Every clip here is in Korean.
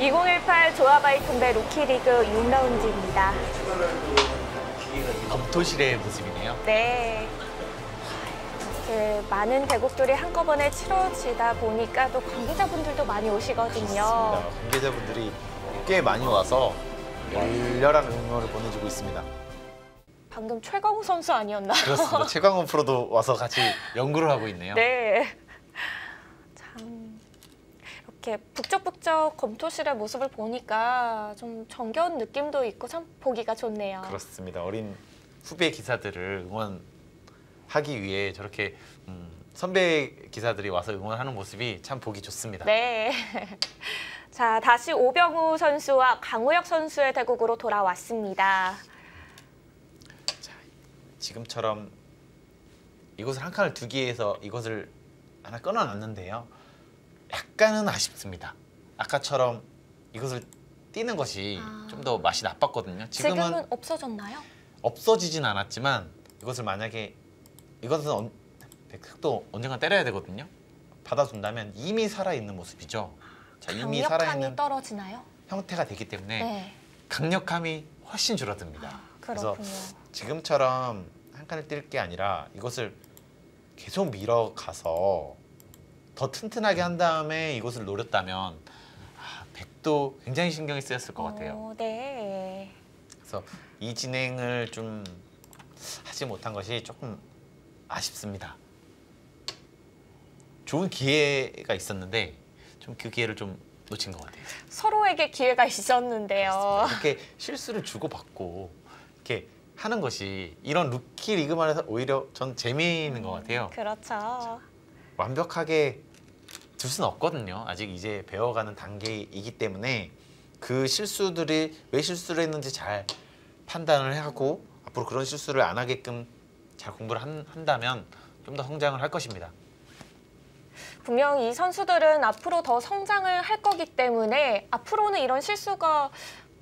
2018 조아바이톤배 루키리그 6라운드입니다. 검토실의 모습이네요. 네. 이렇게 많은 대국들이 한꺼번에 치러지다 보니까 또 관계자분들도 많이 오시거든요. 그렇습니다. 관계자분들이 꽤 많이 와서 열렬한 응원을 보내주고 있습니다. 방금 최강호 선수 아니었나요? 그렇습니다. 최강호 프로도 와서 같이 연구를 하고 있네요. 네. 참 이렇게 북적북적 검토실의 모습을 보니까 좀 정겨운 느낌도 있고 참 보기가 좋네요. 그렇습니다. 어린 후배 기사들을 응원하기 위해 저렇게 선배 기사들이 와서 응원하는 모습이 참 보기 좋습니다. 네. 자, 다시 오병우 선수와 강우혁 선수의 대국으로 돌아왔습니다. 자, 지금처럼 이곳을 한 칸을 두기 위해서 이것을 하나 끊어놨는데요. 약간은 아쉽습니다. 아까처럼 이것을 띄는 것이 좀 더 맛이 나빴거든요. 지금은 없어졌나요? 없어지진 않았지만 이것을 만약에 이것은 흑도 언젠가 때려야 되거든요. 받아준다면 이미 살아있는 모습이죠. 자, 이미 살아있는 떨어지나요? 형태가 되기 때문에 네. 강력함이 훨씬 줄어듭니다. 그렇군요. 그래서 지금처럼 한 칸을 뛸 게 아니라 이것을 계속 밀어가서 더 튼튼하게 한 다음에 이것을 노렸다면 백도 굉장히 신경이 쓰였을 것 같아요. 네. 그래서 이 진행을 좀 하지 못한 것이 조금 아쉽습니다. 좋은 기회가 있었는데 좀 그 기회를 좀 놓친 것 같아요. 서로에게 기회가 있었는데요. 그렇습니다. 이렇게 실수를 주고받고 이렇게 하는 것이 이런 루키 리그만 해서 오히려 전 재미있는 것 같아요. 그렇죠. 완벽하게 둘 수는 없거든요. 아직 이제 배워가는 단계이기 때문에 그 실수들이 왜 실수를 했는지 잘 판단을 하고 앞으로 그런 실수를 안 하게끔 잘 공부를 한다면 좀 더 성장을 할 것입니다. 분명 이 선수들은 앞으로 더 성장을 할 거기 때문에 앞으로는 이런 실수가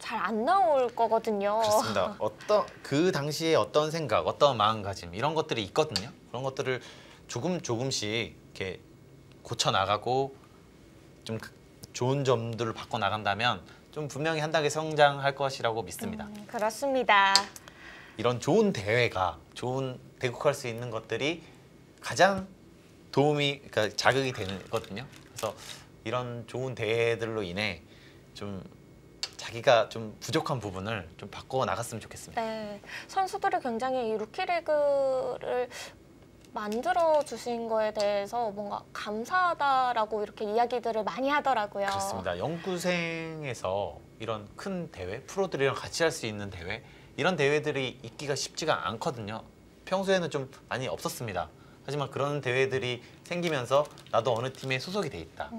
잘 안 나올 거거든요. 그렇습니다. 그 당시에 어떤 생각, 어떤 마음가짐 이런 것들이 있거든요. 그런 것들을 조금씩 이렇게 고쳐 나가고 좀 좋은 점들을 바꿔 나간다면 좀 분명히 한 단계 성장할 것이라고 믿습니다. 그렇습니다. 이런 좋은 대회가 좋은 대국할 수 있는 것들이 가장 그러니까 자극이 되거든요. 그래서 이런 좋은 대회들로 인해 좀 자기가 좀 부족한 부분을 좀 바꿔 나갔으면 좋겠습니다. 네, 선수들이 굉장히 이 루키리그를 만들어 주신 거에 대해서 뭔가 감사하다라고 이렇게 이야기들을 많이 하더라고요. 그렇습니다. 연구생에서 이런 큰 대회, 프로들이랑 같이 할 수 있는 대회 이런 대회들이 있기가 쉽지가 않거든요. 평소에는 좀 많이 없었습니다. 하지만 그런 대회들이 생기면서 나도 어느 팀에 소속이 돼 있다.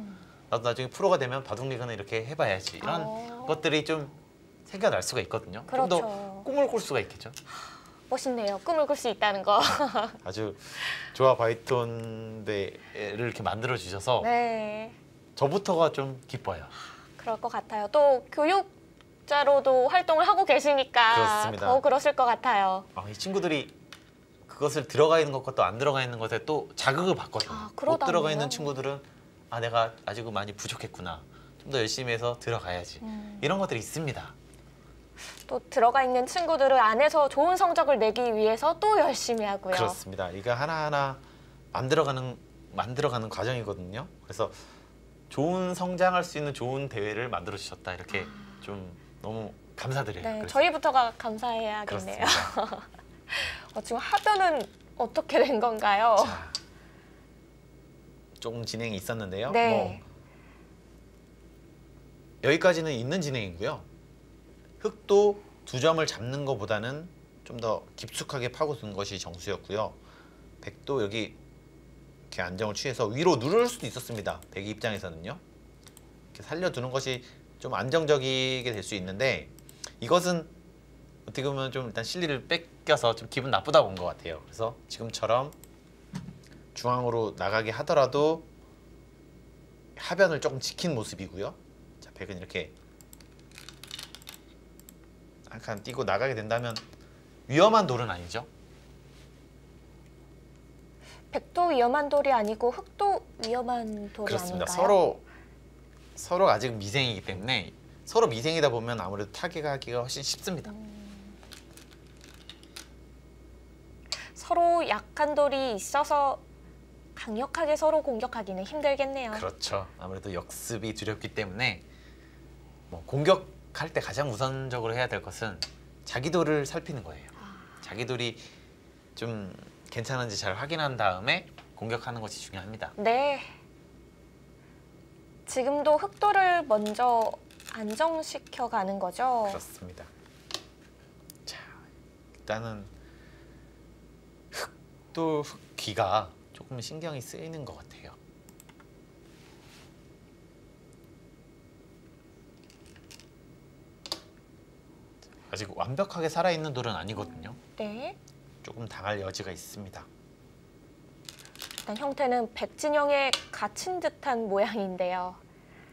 나도 나중에 프로가 되면 바둑리그는 이렇게 해봐야지. 이런 것들이 좀 생겨날 수가 있거든요. 그렇죠. 좀 더 꿈을 꿀 수가 있겠죠. 멋있네요. 꿈을 꿀 수 있다는 거. 아주 조아 바이톤배를 이렇게 만들어 주셔서 네. 저부터가 좀 기뻐요. 그럴 것 같아요. 또 교육자로도 활동을 하고 계시니까 그렇습니다. 더 그러실 것 같아요. 이 친구들이 그것을 들어가 있는 것과 또 안 들어가 있는 것에 또 자극을 받거든요. 못 들어가 있는 친구들은 내가 아직 많이 부족했구나. 좀 더 열심히 해서 들어가야지. 이런 것들이 있습니다. 또 들어가 있는 친구들을 안에서 좋은 성적을 내기 위해서 또 열심히 하고요. 그렇습니다. 이거 하나하나 만들어가는 과정이거든요. 그래서 좋은 성장할 수 있는 좋은 대회를 만들어 주셨다. 이렇게 좀 너무 감사드려요. 네, 그래서. 저희부터가 감사해야겠네요. 지금 하변은 어떻게 된 건가요? 자, 조금 진행이 있었는데요. 네. 여기까지는 있는 진행이고요. 흑도 2점을 잡는 것보다는 좀 더 깊숙하게 파고든 것이 정수였고요. 백도 여기 이렇게 안정을 취해서 위로 누를 수도 있었습니다. 백의 입장에서는요. 이렇게 살려두는 것이 좀 안정적이게 될 수 있는데 이것은 어떻게 보면 좀 일단 실리를 뺏겨서 좀 기분 나쁘다고 본 것 같아요. 그래서 지금처럼 중앙으로 나가게 하더라도 하변을 조금 지킨 모습이고요. 자, 백은 이렇게 한 칸 띄고 나가게 된다면 위험한 돌은 아니죠. 백도 위험한 돌이 아니고 흑도 위험한 돌이 그렇습니다. 아닌가요? 서로 서로 아직 미생이기 때문에 서로 미생이다 보면 아무래도 타격하기가 훨씬 쉽습니다. 서로 약한 돌이 있어서 강력하게 서로 공격하기는 힘들겠네요. 그렇죠. 아무래도 역습이 두렵기 때문에 뭐 공격할 때 가장 우선적으로 해야 될 것은 자기 돌을 살피는 거예요. 자기 돌이 좀 괜찮은지 잘 확인한 다음에 공격하는 것이 중요합니다. 네. 지금도 흑돌을 먼저 안정시켜 가는 거죠? 그렇습니다. 자, 일단은 흑돌 흑귀가 조금 신경이 쓰이는 것 같아요. 아직 완벽하게 살아있는 돌은 아니거든요. 네. 조금 당할 여지가 있습니다. 일단 형태는 백진영에 갇힌 듯한 모양인데요.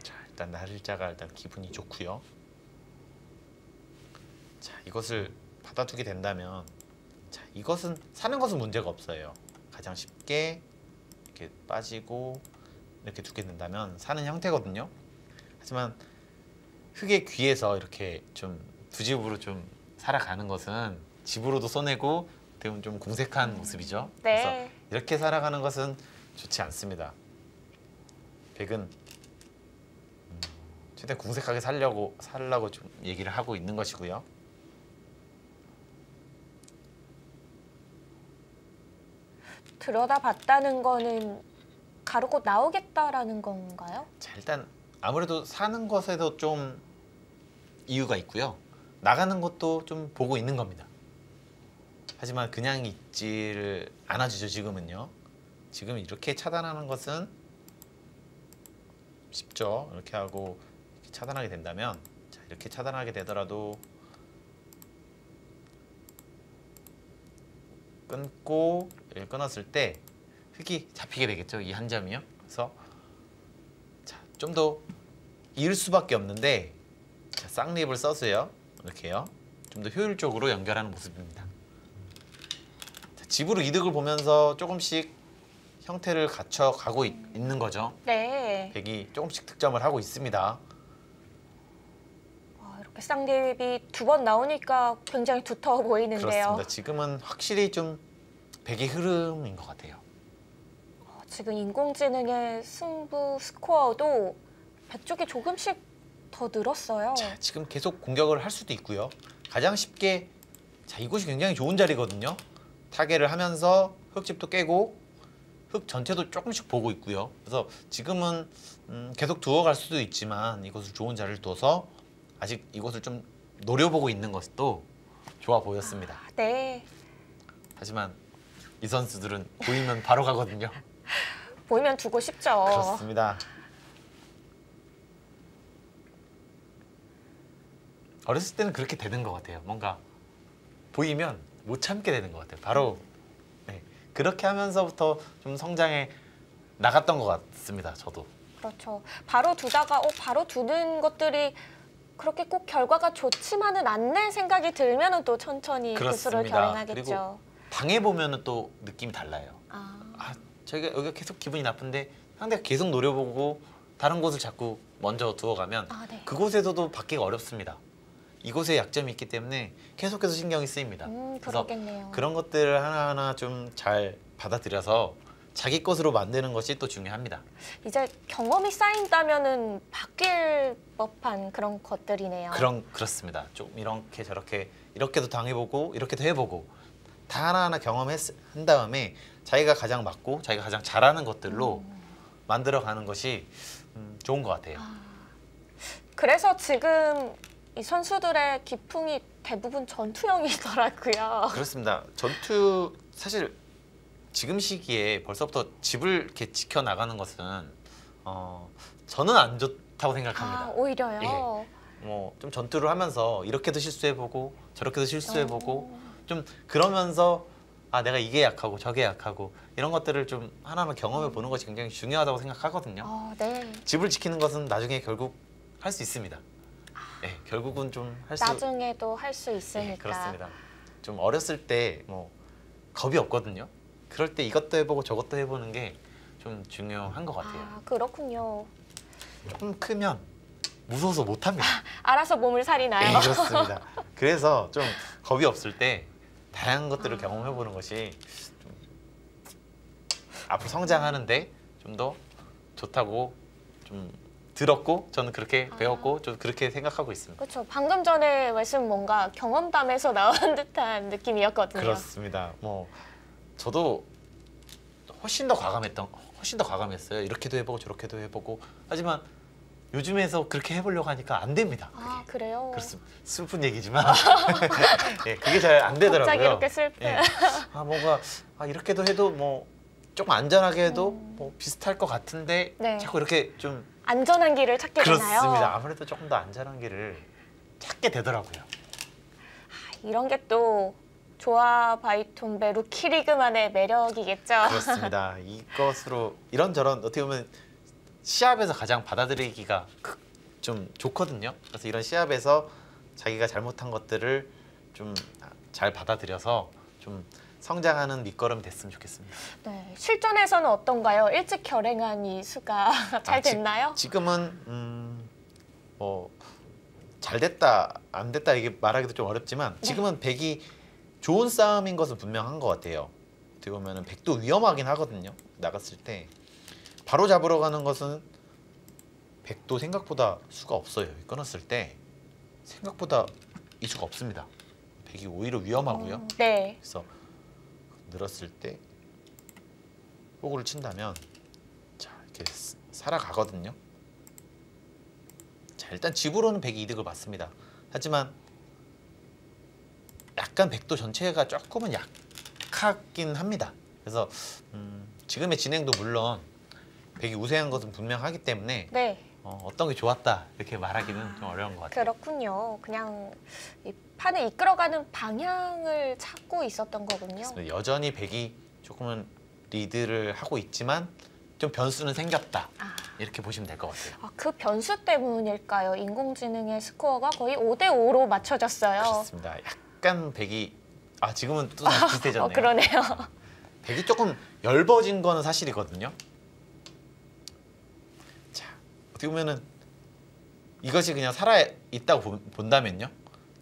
자, 일단 날짜가 일단 기분이 좋고요. 자, 이것을 받아두게 된다면, 자, 이것은 사는 것은 문제가 없어요. 가장 쉽게 이렇게 빠지고 이렇게 두게 된다면 사는 형태거든요. 하지만 흙의 귀에서 이렇게 좀 두 집으로 좀 살아가는 것은 집으로도 손해고 되면 좀 공색한 모습이죠. 네. 그래서 이렇게 살아가는 것은 좋지 않습니다. 백은 최대한 궁색하게 살려고 좀 얘기를 하고 있는 것이고요. 들여다봤다는 거는 가르고 나오겠다라는 건가요? 자, 일단 아무래도 사는 것에도 좀 이유가 있고요. 나가는 것도 좀 보고 있는 겁니다. 하지만 그냥 있지를 않아주죠. 지금은요. 지금 이렇게 차단하는 것은 쉽죠. 이렇게 하고 이렇게 차단하게 된다면, 자, 이렇게 차단하게 되더라도 끊고 끊었을 때 흙이 잡히게 되겠죠. 이 한 점이요. 그래서 좀 더 이을 수밖에 없는데, 자, 쌍립을 써서요. 이렇게요. 좀 더 효율적으로 연결하는 모습입니다. 자, 집으로 이득을 보면서 조금씩 형태를 갖춰가고 있는 거죠. 네. 백이 조금씩 득점을 하고 있습니다. 이렇게 쌍립이 두 번 나오니까 굉장히 두터워 보이는데요. 그렇습니다. 지금은 확실히 좀 백의 흐름인 것 같아요. 지금 인공지능의 승부 스코어도 백 쪽이 조금씩 더 늘었어요. 자, 지금 계속 공격을 할 수도 있고요. 가장 쉽게, 자, 이곳이 굉장히 좋은 자리거든요. 타겟을 하면서 흙집도 깨고 흙 전체도 조금씩 보고 있고요. 그래서 지금은 계속 두어갈 수도 있지만 이곳을 좋은 자리를 둬서 아직 이곳을 좀 노려보고 있는 것도 좋아 보였습니다. 네. 하지만 이 선수들은 보이면 바로 가거든요. 보이면 두고 싶죠. 그렇습니다. 어렸을 때는 그렇게 되는 것 같아요. 뭔가 보이면 못 참게 되는 것 같아요. 바로 네, 그렇게 하면서부터 좀 성장해 나갔던 것 같습니다. 저도. 그렇죠. 바로 두다가 바로 두는 것들이 그렇게 꼭 결과가 좋지만은 않는 생각이 들면은 또 천천히 기술을 그렇습니다. 결행하겠죠. 그리고 당해보면은 또 느낌이 달라요. 아, 저희가 여기가 계속 기분이 나쁜데 상대가 계속 노려보고 다른 곳을 자꾸 먼저 두어가면 네. 그곳에서도 받기가 어렵습니다. 이곳에 약점이 있기 때문에 계속해서 신경이 쓰입니다. 그래서 그러겠네요. 그런 것들을 하나하나 좀 잘 받아들여서 자기 것으로 만드는 것이 또 중요합니다. 이제 경험이 쌓인다면은 바뀔 법한 그런 것들이네요. 그렇습니다. 좀 이렇게 저렇게 이렇게도 당해보고 이렇게도 해보고 다 하나하나 경험한 다음에 자기가 가장 맞고 자기가 가장 잘하는 것들로 만들어가는 것이 좋은 것 같아요. 그래서 지금 이 선수들의 기풍이 대부분 전투형이더라고요. 그렇습니다. 전투 사실 지금 시기에 벌써부터 집을 이렇게 지켜 나가는 것은 저는 안 좋다고 생각합니다. 오히려요. 예. 뭐 좀 전투를 하면서 이렇게도 실수해보고 저렇게도 실수해보고 좀 그러면서 내가 이게 약하고 저게 약하고 이런 것들을 좀 하나하나 경험해 보는 것이 굉장히 중요하다고 생각하거든요. 네. 집을 지키는 것은 나중에 결국 할 수 있습니다. 네, 결국은 좀 할 수. 나중에도 할 수 있으니까. 네, 그렇습니다. 좀 어렸을 때 뭐 겁이 없거든요. 그럴 때 이것도 해보고 저것도 해보는 게 좀 중요한 것 같아요. 그렇군요. 조금 크면 무서워서 못합니다. 알아서 몸을 네, 살이나요? 그렇습니다. 그래서 좀 겁이 없을 때 다양한 것들을 경험해보는 것이 좀 앞으로 성장하는데 좀 더 좋다고 좀 들었고 저는 그렇게 배웠고 좀 그렇게 생각하고 있습니다. 그렇죠. 방금 전에 말씀 뭔가 경험담에서 나온 듯한 느낌이었거든요. 그렇습니다. 뭐 저도 훨씬 더 과감했어요. 이렇게도 해보고 저렇게도 해보고 하지만 요즘에서 그렇게 해보려고 하니까 안 됩니다. 아, 그래요? 그렇습니다. 슬픈 얘기지만 예, 그게 잘 안 되더라고요. 갑자기 이렇게 슬픈. 예. 뭔가 이렇게도 해도 뭐 조금 안전하게 해도 뭐 비슷할 것 같은데 네. 자꾸 이렇게 좀 안전한 길을 찾게 되나요? 그렇습니다. 아무래도 조금 더 안전한 길을 찾게 되더라고요. 이런 게 또 조아 바이톤배 루키리그만의 매력이겠죠. 그렇습니다. 이것으로 이런저런 어떻게 보면 시합에서 가장 받아들이기가 좀 좋거든요. 그래서 이런 시합에서 자기가 잘못한 것들을 좀 잘 받아들여서 좀 성장하는 밑거름이 됐으면 좋겠습니다. 네, 실전에서는 어떤가요? 일찍 결행한 이 수가 잘 됐나요? 지금은 뭐 잘 됐다 안 됐다 이게 말하기도 좀 어렵지만 지금은 백이 좋은 싸움인 것은 분명한 것 같아요. 어떻게 보면은 백도 위험하긴 하거든요. 나갔을 때 바로 잡으러 가는 것은 백도 생각보다 수가 없어요. 끊었을 때 생각보다 이 수가 없습니다. 백이 오히려 위험하고요. 네. 그래서 늘었을 때 호구를 친다면 자 이렇게 살아가거든요. 자 일단 집으로는 백이 이득을 받습니다. 하지만 약간 백도 전체가 조금은 약하긴 합니다. 그래서 지금의 진행도 물론 백이 우세한 것은 분명하기 때문에 네. 어떤 게 좋았다 이렇게 말하기는 좀 어려운 것 같아요. 그렇군요. 그냥 이 판을 이끌어가는 방향을 찾고 있었던 거군요. 여전히 백이 조금은 리드를 하고 있지만 좀 변수는 생겼다 이렇게 보시면 될 것 같아요. 그 변수 때문일까요? 인공지능의 스코어가 거의 5대5로 맞춰졌어요. 그렇습니다. 약간 백이 지금은 또 다시 비슷해졌네요. 그러네요. 백이 조금 엷어진 거는 사실이거든요. 자 어떻게 보면은 이것이 그냥 살아 있다고 본다면요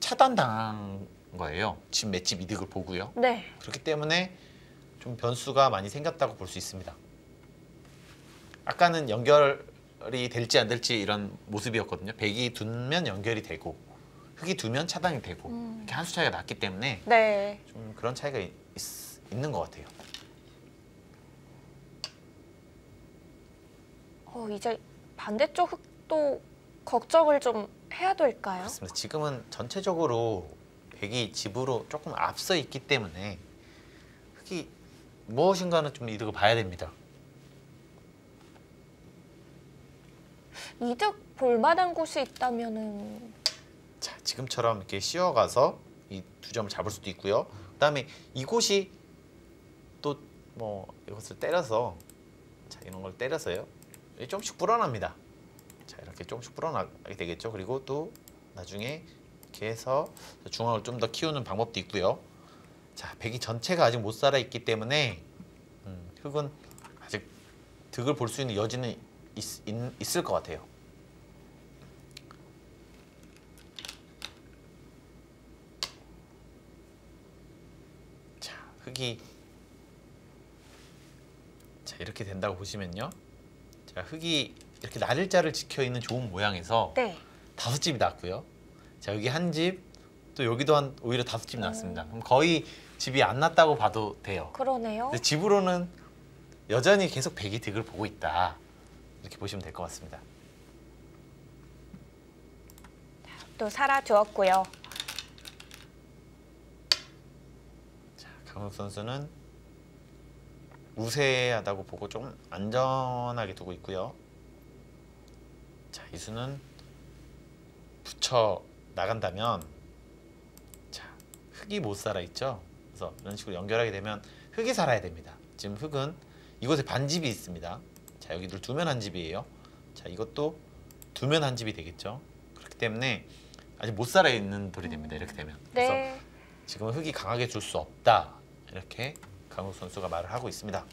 차단당한 거예요. 집 맷집 이득을 보고요. 네. 그렇기 때문에 좀 변수가 많이 생겼다고 볼 수 있습니다. 아까는 연결이 될지 안 될지 이런 모습이었거든요. 백이 두면 연결이 되고 흑이 두면 차단이 되고 이렇게 한 수 차이가 났기 때문에 네. 좀 그런 차이가 있는 것 같아요. 이제 반대쪽 흑도 걱정을 좀 해야 될까요? 그렇습니다. 지금은 전체적으로 백이 집으로 조금 앞서 있기 때문에 흑이 무엇인가는 좀 이득을 봐야 됩니다. 이득 볼 만한 곳이 있다면은 자, 지금처럼 이렇게 씌워가서 이 두 점을 잡을 수도 있고요. 그다음에 이곳이 또 뭐 이것을 때려서 자 이런 걸 때려서요. 조금씩 불어납니다. 자 이렇게 조금씩 불어나게 되겠죠. 그리고 또 나중에 이렇게 해서 중앙을 좀 더 키우는 방법도 있고요. 자 백이 전체가 아직 못 살아 있기 때문에 흑은 아직 득을 볼 수 있는 여지는 있을 것 같아요. 자 흑이 자 이렇게 된다고 보시면요. 자 흑이 이렇게 날일자를 지켜 있는 좋은 모양에서 네. 5집이 났고요. 자 여기 한 집, 또 여기도 오히려 5집이 났습니다. 그럼 거의 집이 안 났다고 봐도 돼요. 그러네요. 근데 집으로는 여전히 계속 백이 득을 보고 있다. 이렇게 보시면 될 것 같습니다. 또 살아주었고요. 자, 강욱 선수는 우세하다고 보고 좀 안전하게 두고 있고요. 자, 이수는 붙여 나간다면 자, 흑이 못 살아 있죠. 그래서 이런 식으로 연결하게 되면 흑이 살아야 됩니다. 지금 흑은 이곳에 반집이 있습니다. 자, 여기를 두면 한 집이에요. 자, 이것도 두면 한 집이 되겠죠. 그렇기 때문에 아직 못 살아 있는 돌이 됩니다. 이렇게 되면. 그래서 네. 지금은 흑이 강하게 줄 수 없다. 이렇게 강욱 선수가 말을 하고 있습니다.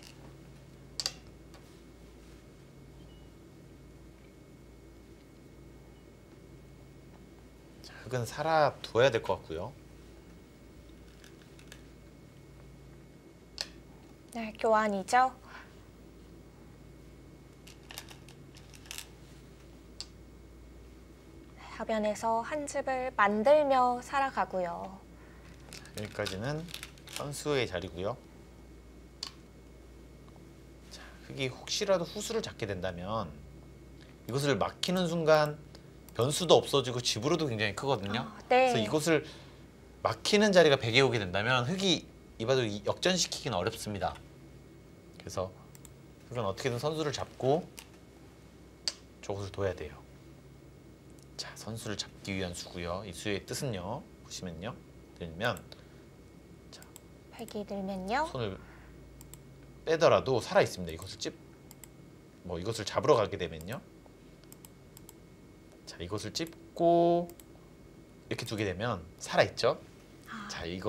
흙은 살아둬야 될 것 같고요. 네, 교환이죠. 하변에서 한 집을 만들며 살아가고요. 여기까지는 선수의 자리고요. 자, 흙이 혹시라도 후수를 잡게 된다면 이것을 막히는 순간 변수도 없어지고 지브로도 굉장히 크거든요. 네. 그래서 이것을 막히는 자리가 100에 오게 된다면 흙이 이 바닥을 역전시키기는 어렵습니다. 그래서 흙은 어떻게든 선수를 잡고 저것을 둬야 돼요. 자, 선수를 잡기 위한 수고요. 이 수의 뜻은요. 보시면요. 들면 백이 들면요. 손을 빼더라도 살아 있습니다. 이것을 잡으러 가게 되면요. 자, 이것을 찝고 이렇게 두게 되면 살아 있죠. 자, 이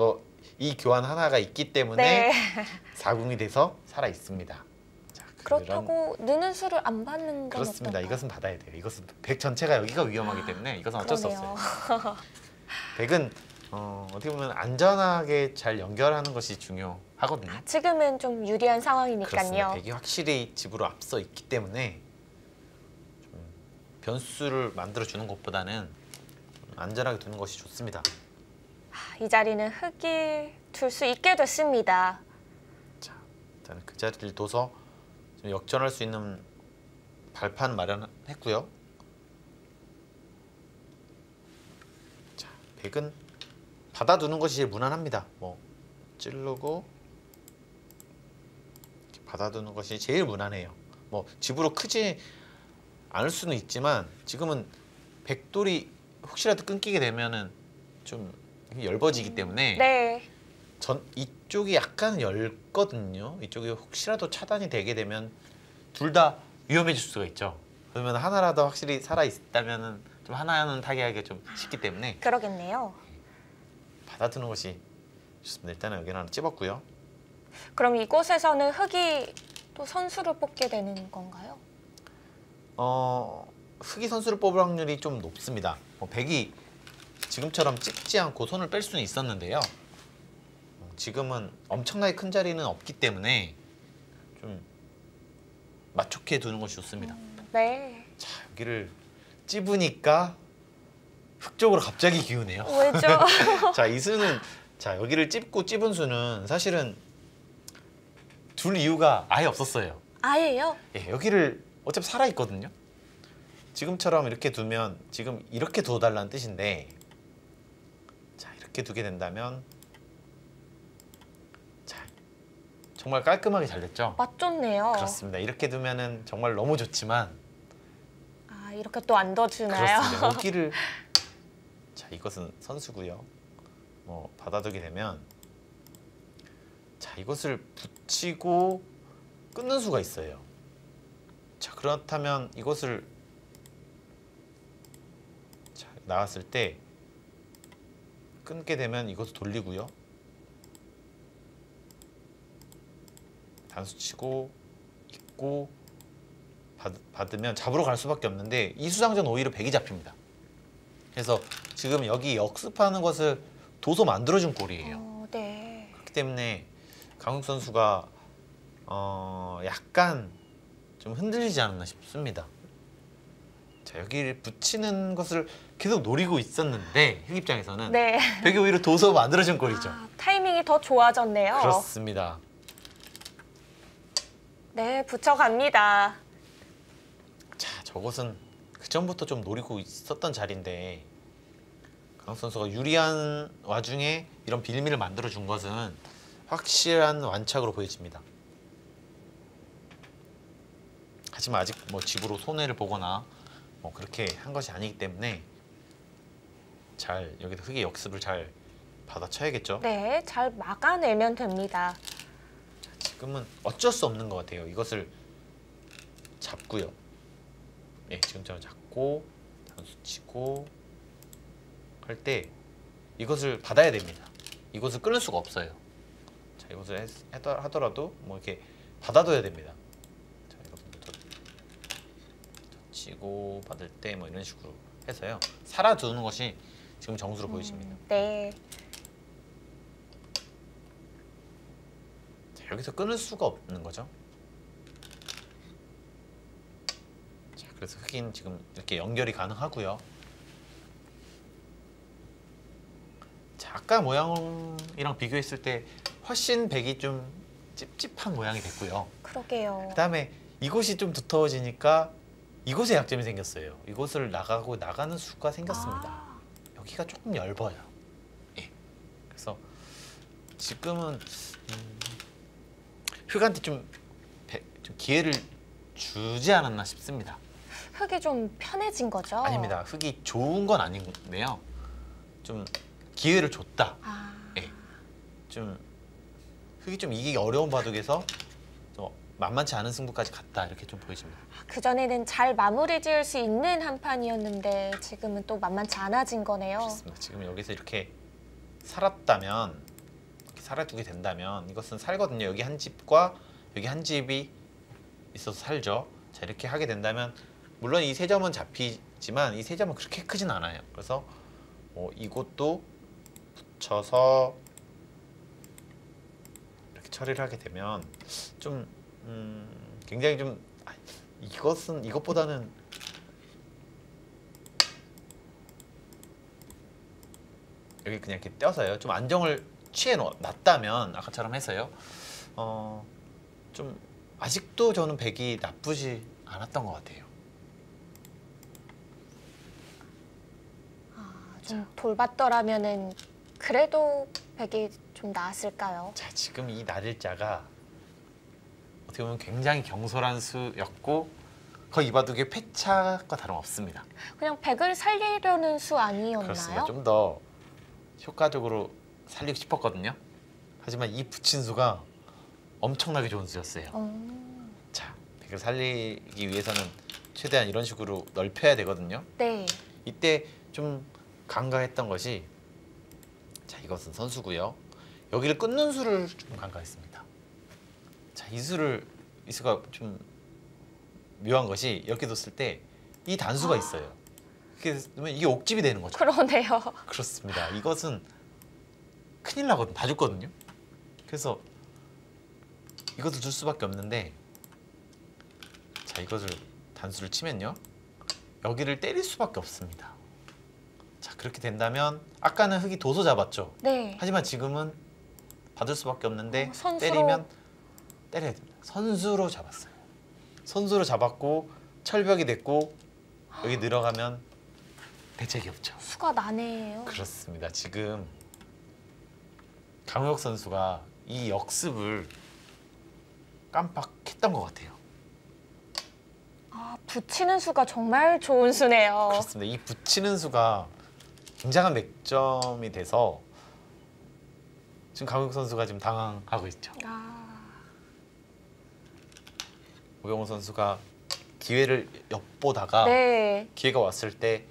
교환 하나가 있기 때문에 네. 사궁이 돼서 살아 있습니다. 자, 그렇다고 느는 수를 안 받는 건 그렇습니다. 어떨까요? 이것은 받아야 돼요. 이것은 백 전체가 여기가 위험하기 때문에 이것은 어쩔 수 그러네요. 없어요. 백은 어떻게 보면 안전하게 잘 연결하는 것이 중요하거든요. 지금은 좀 유리한 그렇습니다. 상황이니까요. 백이 확실히 집으로 앞서 있기 때문에 좀 변수를 만들어 주는 것보다는 안전하게 두는 것이 좋습니다. 이 자리는 흙이 둘 수 있게 됐습니다. 자, 일단 그 자리를 둬서 좀 역전할 수 있는 발판 마련했고요. 자, 백은 받아두는 것이 제일 무난합니다. 뭐 찌르고 이렇게 받아두는 것이 제일 무난해요. 뭐 집으로 크지 않을 수는 있지만 지금은 백돌이 혹시라도 끊기게 되면은 좀 얇아지기 때문에 네. 이쪽이 약간 열거든요. 이쪽이 혹시라도 차단이 되게 되면 둘 다 위험해질 수가 있죠. 그러면 하나라도 확실히 살아 있다면은 좀 하나는 타개하기가 좀 쉽기 때문에 그러겠네요. 받아두는 것이 좋습니다. 일단은 여기는 하나 찝었고요. 그럼 이곳에서는 흙이 또 선수를 뽑게 되는 건가요? 흙이 선수를 뽑을 확률이 좀 높습니다. 백이 지금처럼 찝지 않고 손을 뺄 수는 있었는데요. 지금은 엄청나게 큰 자리는 없기 때문에 좀 맞춰게 두는 것이 좋습니다. 네. 자, 여기를 찝으니까 흙 쪽으로 갑자기 기우네요. 왜죠? 자, 이 수는 여기를 찝고 찝은 수는 사실은 둘 이유가 아예 없었어요. 아예요? 예, 여기를 어차피 살아 있거든요. 지금처럼 이렇게 두면 지금 이렇게 둬달라는 뜻인데, 자, 이렇게 두게 된다면 자, 정말 깔끔하게 잘 됐죠. 맛 좋네요. 그렇습니다. 이렇게 두면은 정말 너무 좋지만 이렇게 또 안 둬주나요? 그렇습니다. 여기를 자, 이것은 선수고요. 뭐 받아두게 되면 자, 이것을 붙이고 끊는 수가 있어요. 자, 그렇다면 이것을 자, 나왔을 때 끊게 되면 이것을 돌리고요. 단수 치고 있고 받으면 잡으러 갈 수밖에 없는데 이 수상전 오히려 백이 잡힙니다. 그래서 지금 여기 역습하는 것을 둬서 만들어준 꼴이에요. 네. 그렇기 때문에 강욱 선수가 약간 좀 흔들리지 않았나 싶습니다. 자, 여기를 붙이는 것을 계속 노리고 있었는데 흑 입장에서는 네. 백이 오히려 둬서 만들어준 꼴이죠. 타이밍이 더 좋아졌네요. 그렇습니다. 네, 붙여갑니다. 자, 저것은 그 전부터 좀 노리고 있었던 자리인데 강욱 선수가 유리한 와중에 이런 빌미를 만들어 준 것은 확실한 완착으로 보여집니다. 하지만 아직 뭐 집으로 손해를 보거나 뭐 그렇게 한 것이 아니기 때문에 잘 여기다 흙의 역습을 잘 받아쳐야겠죠. 네, 잘 막아내면 됩니다. 지금은 어쩔 수 없는 것 같아요. 이것을 잡고요. 예, 지금처럼 잡고 단수 치고 할 때 이것을 받아야 됩니다. 이것을 끊을 수가 없어요. 자, 이것을 하더라도 뭐 이렇게 받아둬야 됩니다. 자, 이것부터 치고 받을 때 뭐 이런 식으로 해서요. 살아두는 것이 지금 정수로 보이십니다. 네. 자, 여기서 끊을 수가 없는 거죠. 자, 그래서 흑인 지금 이렇게 연결이 가능하고요. 자, 아까 모양이랑 비교했을 때 훨씬 백이 좀 찝찝한 모양이 됐고요. 그러게요. 그다음에 이곳이 좀 두터워지니까 이곳에 약점이 생겼어요. 이곳을 나가는 수가 생겼습니다. 아, 여기가 조금 얇아요. 예. 그래서 지금은 흑한테 좀 기회를 주지 않았나 싶습니다. 흙이 좀 편해진 거죠? 아닙니다. 흑이 좋은 건 아닌데요. 좀 기회를 줬다. 아, 예. 좀 흑이 좀 이기기 어려운 바둑에서 좀 만만치 않은 승부까지 갔다 이렇게 좀 보여집니다. 그전에는 잘 마무리 지을 수 있는 한 판이었는데 지금은 또 만만치 않아진 거네요. 그렇습니다. 지금 여기서 이렇게 살았다면, 이렇게 살아두게 된다면 이것은 살거든요. 여기 한 집과 여기 한 집이 있어서 살죠. 자, 이렇게 하게 된다면 물론 이 세 점은 잡히지만 이 세 점은 그렇게 크진 않아요. 그래서 이것도 붙여서 이렇게 처리를 하게 되면 좀 굉장히 좀 이것보다는 여기 그냥 이렇게 떼어서요. 좀 안정을 취해 놨다면 아까처럼 해서요. 좀 아직도 저는 백이 나쁘지 않았던 것 같아요. 좀 돌봤더라면은 그래도 백이 좀 나았을까요? 자, 지금 이 날일자가 어떻게 보면 굉장히 경솔한 수였고 거의 이 바둑의 패착과 다름없습니다. 그냥 백을 살리려는 수 아니었나요? 그렇습니다. 좀 더 효과적으로 살리고 싶었거든요. 하지만 이 붙인 수가 엄청나게 좋은 수였어요. 자, 백을 살리기 위해서는 최대한 이런 식으로 넓혀야 되거든요. 네. 이때 좀 간과했던 것이, 자, 이것은 선수고요. 여기를 끊는 수를 좀 간과했습니다. 자, 이 수가 좀 묘한 것이 이렇게 뒀을 때 이 단수가 있어요. 이렇게 되면 이게 옥집이 되는 거죠. 그러네요. 그렇습니다. 이것은 큰일 나거든. 다 죽거든요. 그래서 이것을 둘 수밖에 없는데, 자, 이것을 단수를 치면요, 여기를 때릴 수밖에 없습니다. 자, 그렇게 된다면 아까는 흑이 도서 잡았죠. 네. 하지만 지금은 받을 수밖에 없는데 선수로- 때리면 때려야 됩니다. 선수로 잡았어요. 선수로 잡았고 철벽이 됐고 여기 늘어가면 대책이 없죠. 수가 나네요. 그렇습니다. 지금 강우혁 선수가 이 역습을 깜빡했던 것 같아요. 아, 붙이는 수가 정말 좋은 수네요. 그렇습니다. 이 붙이는 수가 굉장한 맥점이 돼서 지금 강우혁 선수가 지금 당황하고 있죠. 아, 오경호 선수가 기회를 엿보다가 네. 기회가 왔을 때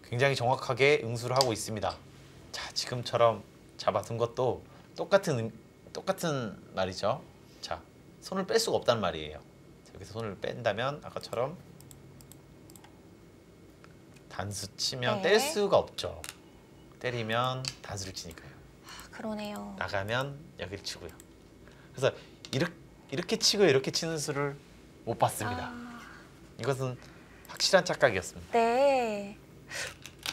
굉장히 정확하게 응수를 하고 있습니다. 자, 지금처럼 잡아둔 것도 똑같은 말이죠. 자, 손을 뺄 수가 없단 말이에요. 자, 여기서 손을 뺀다면 아까처럼 단수 치면 네. 뗄 수가 없죠. 때리면 단수를 치니까요. 그러네요. 나가면 여기를 치고요. 그래서 이렇게 치고 이렇게 치는 수를 못 봤습니다. 아, 이것은 확실한 착각이었습니다. 네.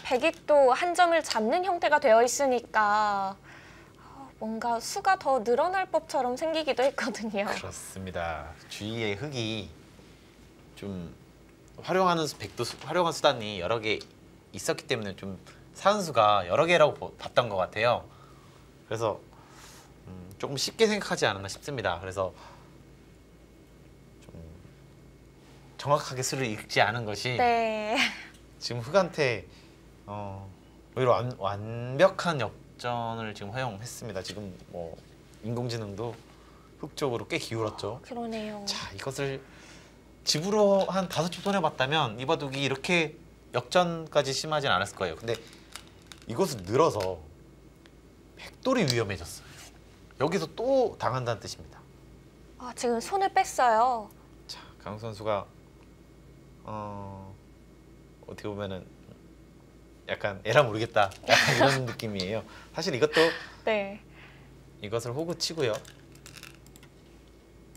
백이 또 한 점을 잡는 형태가 되어 있으니까 뭔가 수가 더 늘어날 법처럼 생기기도 했거든요. 그렇습니다. 주위에 흑이 좀 활용하는 활용한 수단이 여러 개 있었기 때문에 좀 사은수가 여러 개라고 봤던 것 같아요. 그래서 조금 쉽게 생각하지 않았나 싶습니다. 그래서 좀 정확하게 수를 읽지 않은 것이 네. 지금 흑한테 오히려 완벽한 역전을 지금 허용했습니다. 지금 뭐 인공지능도 흑 쪽으로 꽤 기울었죠. 그러네요. 자, 이것을 집으로 한 5집 손해봤다면 이 바둑이 이렇게 역전까지 심하진 않았을 거예요. 근데 이것을 늘어서 백돌이 위험해졌어요. 여기서 또 당한다는 뜻입니다. 아, 지금 손을 뺐어요. 자, 강 선수가 어떻게 보면은 약간 에라 모르겠다 약간 이런 느낌이에요. 사실 이것도 네. 이것을 호구 치고요.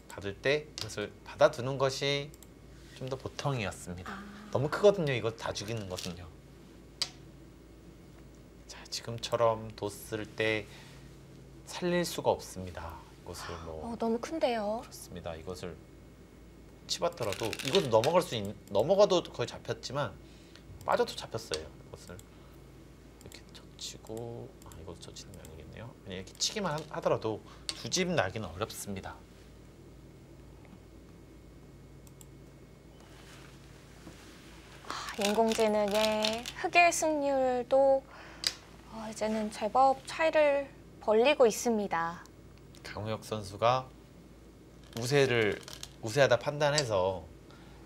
받을 때 이것을 받아두는 것이 좀 더 보통이었습니다. 너무 크거든요. 이거 다 죽이는 것은요. 자, 지금처럼 뒀을 때 살릴 수가 없습니다. 이것을 뭐 너무 큰데요. 그렇습니다. 이것을 치봤더라도 이것도 넘어가도 거의 잡혔지만 빠져도 잡혔어요. 이것을 이렇게 젖히고 이것도 젖히는 게 아니겠네요. 그냥 이렇게 치기만 하더라도 두 집 나기는 어렵습니다. 인공지능의 흑의 승률도 이제는 제법 차이를 벌리고 있습니다. 강우혁 선수가 우세하다 판단해서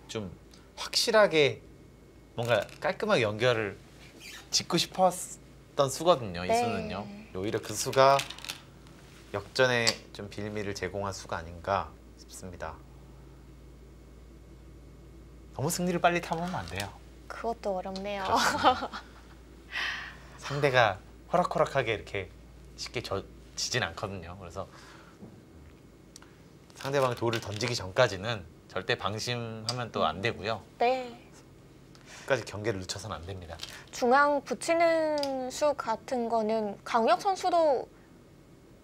좀 확실하게 뭔가 깔끔하게 연결을 짓고 싶었던 수거든요. 이 네. 수는요. 오히려 그 수가 역전에 좀 빌미를 제공한 수가 아닌가 싶습니다. 너무 승리를 빨리 탐하면 안 돼요. 그것도 어렵네요. 상대가 호락호락하게 이렇게 쉽게 지진 않거든요. 그래서 상대방이 돌을 던지기 전까지는 절대 방심하면 또 안 되고요. 네. 끝까지 경계를 늦춰서는 안 됩니다. 중앙 붙이는 수 같은 거는 강우혁 선수도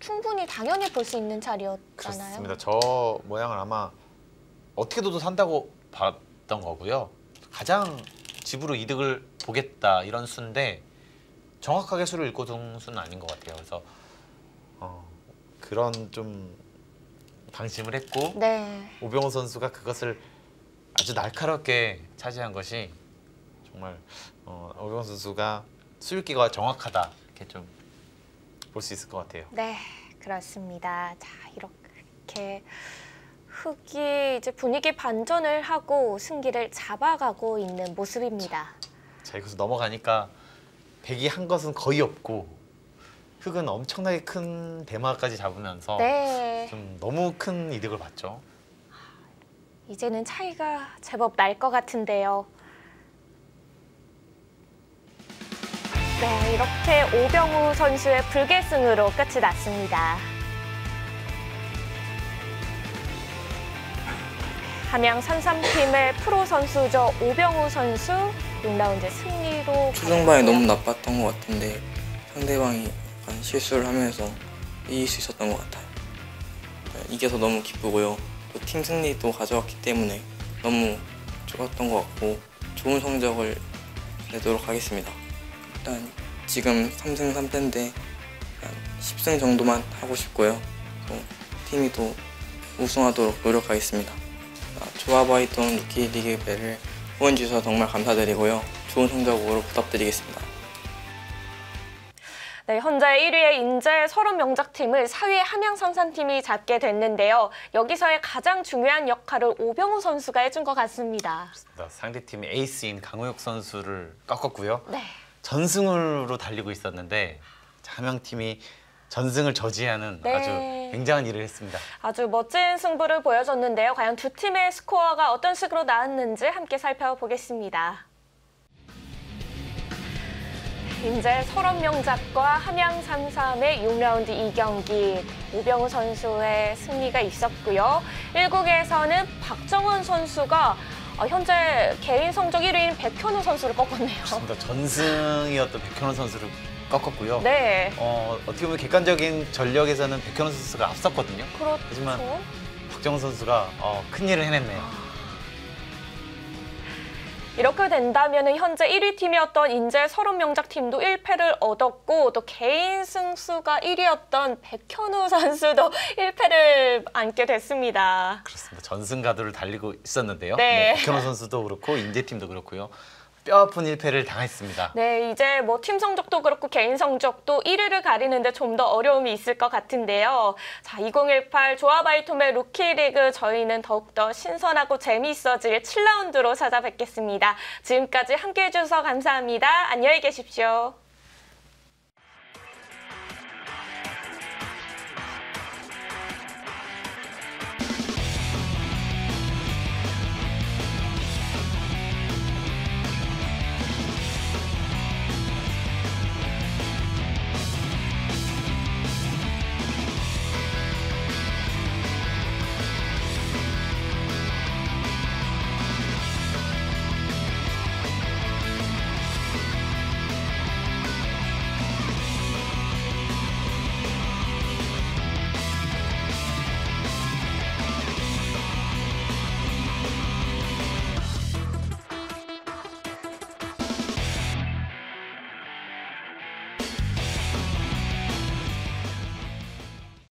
충분히 당연히 볼 수 있는 자리였잖아요. 그렇습니다. 저 모양을 아마 어떻게 둬도 산다고 봤던 거고요. 가장 집으로 이득을 보겠다 이런 수인데 정확하게 수를 읽고 둔 수는 아닌 것 같아요. 그래서 그런 좀 방심을 했고 네. 오병호 선수가 그것을 아주 날카롭게 차지한 것이 정말 오병호 선수가 수읽기가 정확하다 이렇게 좀 볼 수 있을 것 같아요. 네, 그렇습니다. 자, 이렇게 흑이 이제 분위기 반전을 하고 승기를 잡아가고 있는 모습입니다. 자, 여기서 넘어가니까 백이 한 것은 거의 없고 흑은 엄청나게 큰 대마까지 잡으면서 네. 좀 너무 큰 이득을 봤죠. 이제는 차이가 제법 날 것 같은데요. 네, 이렇게 오병우 선수의 불계승으로 끝이 났습니다. 함양 산삼팀의 프로 선수죠. 오병우 선수 6라운드 승리로 초중반에 너무 나빴던 것 같은데 상대방이 약간 실수를 하면서 이길 수 있었던 것 같아요. 이겨서 너무 기쁘고요. 또 팀 승리도 가져왔기 때문에 너무 좋았던 것 같고 좋은 성적을 내도록 하겠습니다. 일단 지금 3승 3패인데 10승 정도만 하고 싶고요. 또 팀이 또 우승하도록 노력하겠습니다. 조합아이톤 루키 리그배를 후원해주셔서 정말 감사드리고요. 좋은 성적으로 부탁드리겠습니다. 네, 현재 1위의 인제 서른명작팀을 4위의 함양산삼팀이 잡게 됐는데요. 여기서의 가장 중요한 역할을 오병우 선수가 해준 것 같습니다. 상대팀의 에이스인 강우혁 선수를 꺾었고요. 네. 전승으로 달리고 있었는데 함양팀이 전승을 저지하는 네. 아주 굉장한 일을 했습니다. 아주 멋진 승부를 보여줬는데요. 과연 두 팀의 스코어가 어떤 식으로 나왔는지 함께 살펴보겠습니다. 인제 서른명작과 함양삼삼의 6라운드 2경기 오병우 선수의 승리가 있었고요. 1국에서는 박정원 선수가 현재 개인 성적 1위인 백현우 선수를 꺾었네요. 그렇습니다. 전승이었던 백현우 선수를 꺾었고요. 네. 어떻게 보면 객관적인 전력에서는 백현우 선수가 앞섰거든요. 그렇죠. 하지만 박정원 선수가 큰일을 해냈네요. 이렇게 된다면 현재 1위 팀이었던 인제 서른명작팀도 1패를 얻었고 또 개인 승수가 1위였던 백현우 선수도 1패를 안게 됐습니다. 그렇습니다. 전승 가도를 달리고 있었는데요. 네. 백현우 선수도 그렇고 인제팀도 그렇고요. 뼈아픈 1패를 당했습니다. 네, 이제 팀 성적도 그렇고 개인 성적도 1위를 가리는데 좀 더 어려움이 있을 것 같은데요. 자, 2018 조합아이톰의 루키리그 저희는 더욱더 신선하고 재미있어질 7라운드로 찾아뵙겠습니다. 지금까지 함께해 주셔서 감사합니다. 안녕히 계십시오.